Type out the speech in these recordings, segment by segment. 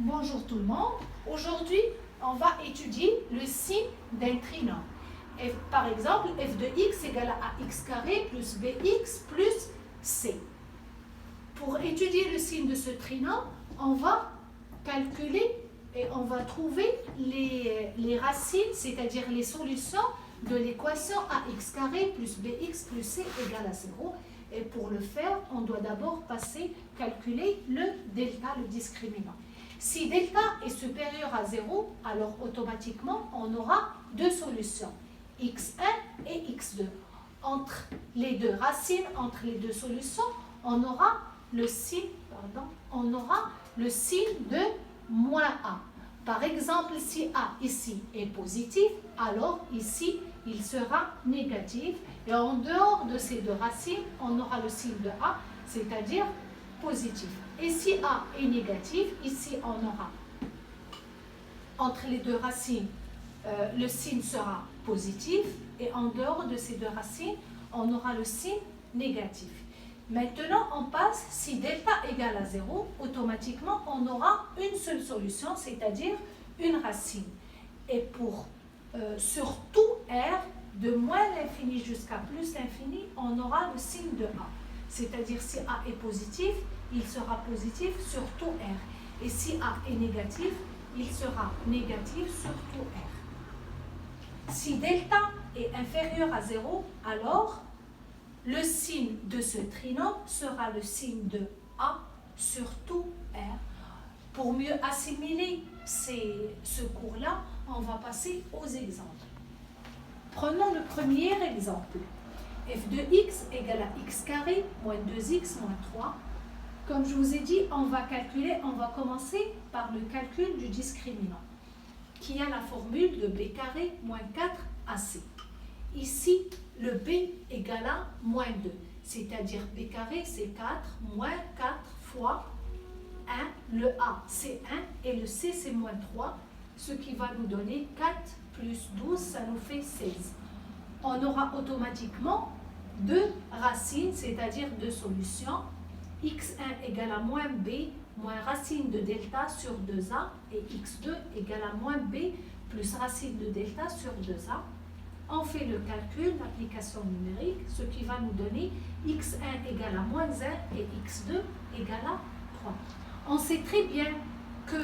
Bonjour tout le monde. Aujourd'hui, on va étudier le signe d'un trinôme. Par exemple, f de x égale à ax carré plus bx plus c. Pour étudier le signe de ce trinôme, on va calculer et on va trouver les racines, c'est-à-dire les solutions de l'équation ax carré plus bx plus c égale à 0. Et pour le faire, on doit d'abord calculer le delta, le discriminant. Si delta est supérieur à 0, alors automatiquement, on aura deux solutions, x1 et x2. Entre les deux racines, entre les deux solutions, on aura le signe de moins a. Par exemple, si a ici est positif, alors ici, il sera négatif. Et en dehors de ces deux racines, on aura le signe de a, c'est-à-dire positif. Et si a est négatif, ici on aura entre les deux racines, le signe sera positif, et en dehors de ces deux racines, on aura le signe négatif. Maintenant, on passe, si delta égale à 0, automatiquement on aura une seule solution, c'est-à-dire une racine. Et pour sur tout R, de moins l'infini jusqu'à plus l'infini, on aura le signe de a. C'est-à-dire si a est positif, il sera positif sur tout R. Et si a est négatif, il sera négatif sur tout R. Si delta est inférieur à 0, alors le signe de ce trinôme sera le signe de a sur tout R. Pour mieux assimiler ce cours-là, on va passer aux exemples. Prenons le premier exemple. f de x égale à x carré moins 2x moins 3. Comme je vous ai dit, on va commencer par le calcul du discriminant, qui a la formule de b carré moins 4ac. Ici, le b égale à moins 2, c'est-à-dire b carré c'est 4 moins 4 fois 1, le a c'est 1 et le c c'est moins 3, ce qui va nous donner 4 plus 12, ça nous fait 16. On aura automatiquement deux racines, c'est-à-dire deux solutions. x1 égale à moins b moins racine de delta sur 2a et x2 égale à moins b plus racine de delta sur 2a. On fait le calcul, l'application numérique, ce qui va nous donner x1 égale à moins 1 et x2 égale à 3. On sait très bien que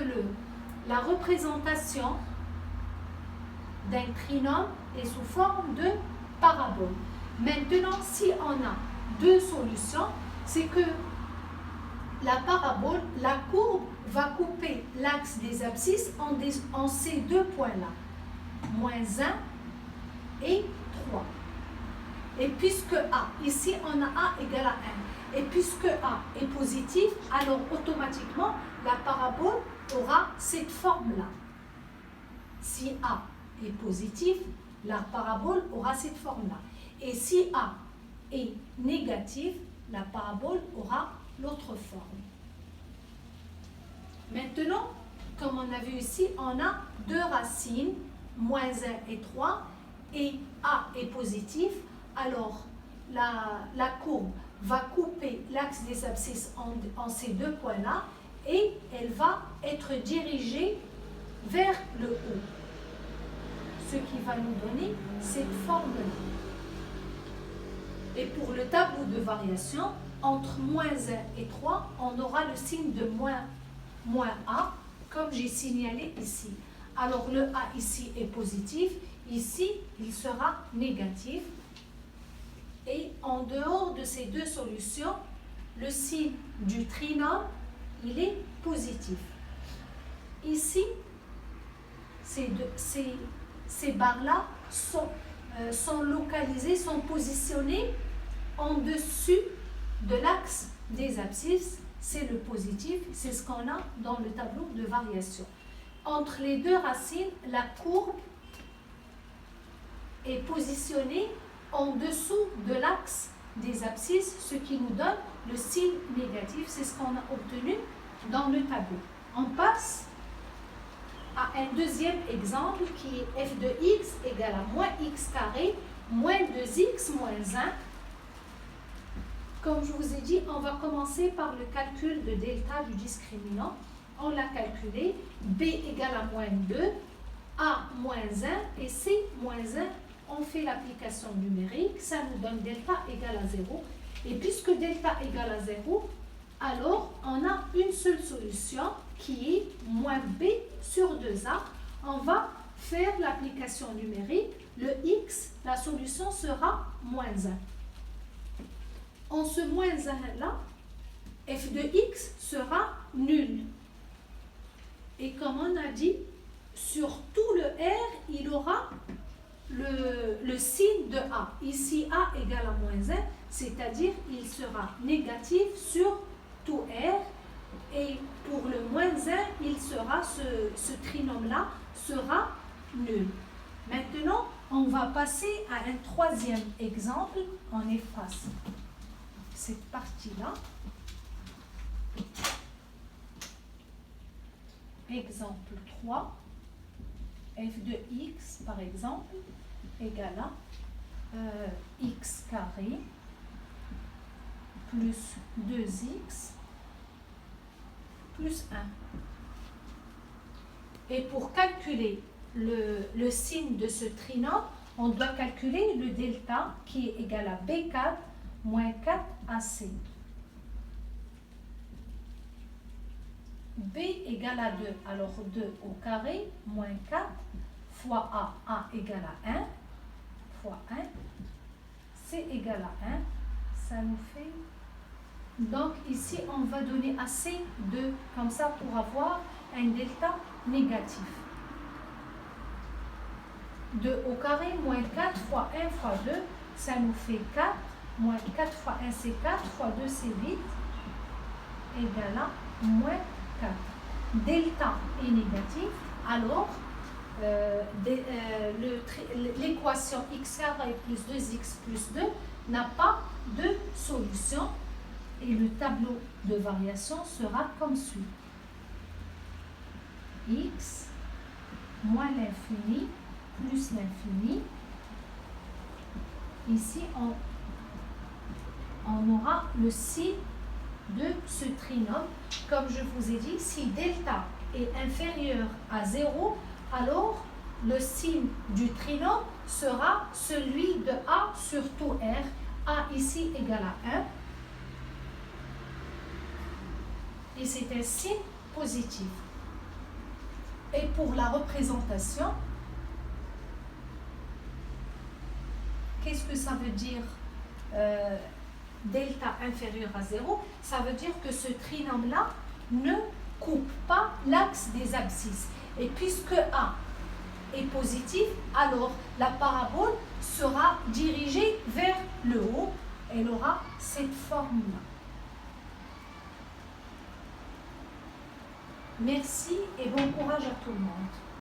la représentation d'un trinôme est sous forme de parabole. Maintenant, si on a deux solutions, c'est que la parabole, la courbe va couper l'axe des abscisses en ces deux points-là, moins 1 et 3. Et puisque A, ici on a A égale à 1, et puisque A est positif, alors automatiquement la parabole aura cette forme-là. Si A est positif, la parabole aura cette forme-là. Et si A est négatif, la parabole aura l'autre forme. Maintenant, comme on a vu ici, on a deux racines, moins 1 et 3, et A est positif, alors la courbe va couper l'axe des abscisses en ces deux points-là, et elle va être dirigée vers le haut, ce qui va nous donner cette forme-là. Et pour le tableau de variation, entre moins 1 et 3, on aura le signe de moins A, comme j'ai signalé ici. Alors le A ici est positif, ici il sera négatif. Et en dehors de ces deux solutions, le signe du trinôme, il est positif. Ici, ces barres-là sont localisées, sont positionnées en dessus de l'axe des abscisses, c'est le positif, c'est ce qu'on a dans le tableau de variation. Entre les deux racines, la courbe est positionnée en dessous de l'axe des abscisses, ce qui nous donne le signe négatif, c'est ce qu'on a obtenu dans le tableau. On passe à un deuxième exemple qui est f de x égale à moins x carré moins 2x moins 1. Comme je vous ai dit, on va commencer par le calcul de delta du discriminant. on l'a calculé, B égale à moins 2, A moins 1 et C moins 1. On fait l'application numérique, ça nous donne delta égale à 0. Et puisque delta égale à 0, alors on a une seule solution qui est moins B sur 2A. On va faire l'application numérique. Le x, la solution sera moins 1. En ce moins 1 là, f de x sera nul. Et comme on a dit, sur tout le R, il aura le signe de A. Ici, A égale à moins 1, c'est-à-dire il sera négatif sur tout R. Et pour le moins 1, il sera, ce trinôme-là sera nul. Maintenant, on va passer à un troisième exemple. On efface cette partie-là. Exemple 3. F de x, par exemple, égale à x carré plus 2x plus 1. Et pour calculer le signe de ce trinôme, on doit calculer le delta qui est égal à B4 moins 4AC. B égale à 2, alors 2 au carré, moins 4, fois A égale à 1, fois 1, C égale à 1, ça nous fait... Donc ici, on va donner à C 2, comme ça pour avoir un delta négatif. 2 au carré, moins 4 fois 1 fois 2, ça nous fait 4, moins 4 fois 1 c'est 4, fois 2 c'est 8, égale à moins 4. Delta est négatif, alors l'équation x carré plus 2x plus 2 n'a pas de solution et le tableau de variation sera comme suit. X moins l'infini plus l'infini. Ici, on aura le signe de ce trinôme. Comme je vous ai dit, si delta est inférieur à 0, alors le signe du trinôme sera celui de A sur tout R. A ici égale à 1. Et c'est un signe positif. Et pour la représentation, qu'est-ce que ça veut dire delta inférieur à 0? Ça veut dire que ce trinôme-là ne coupe pas l'axe des abscisses. Et puisque A est positif, alors la parabole sera dirigée vers le haut. Elle aura cette forme-là. Merci et bon courage à tout le monde.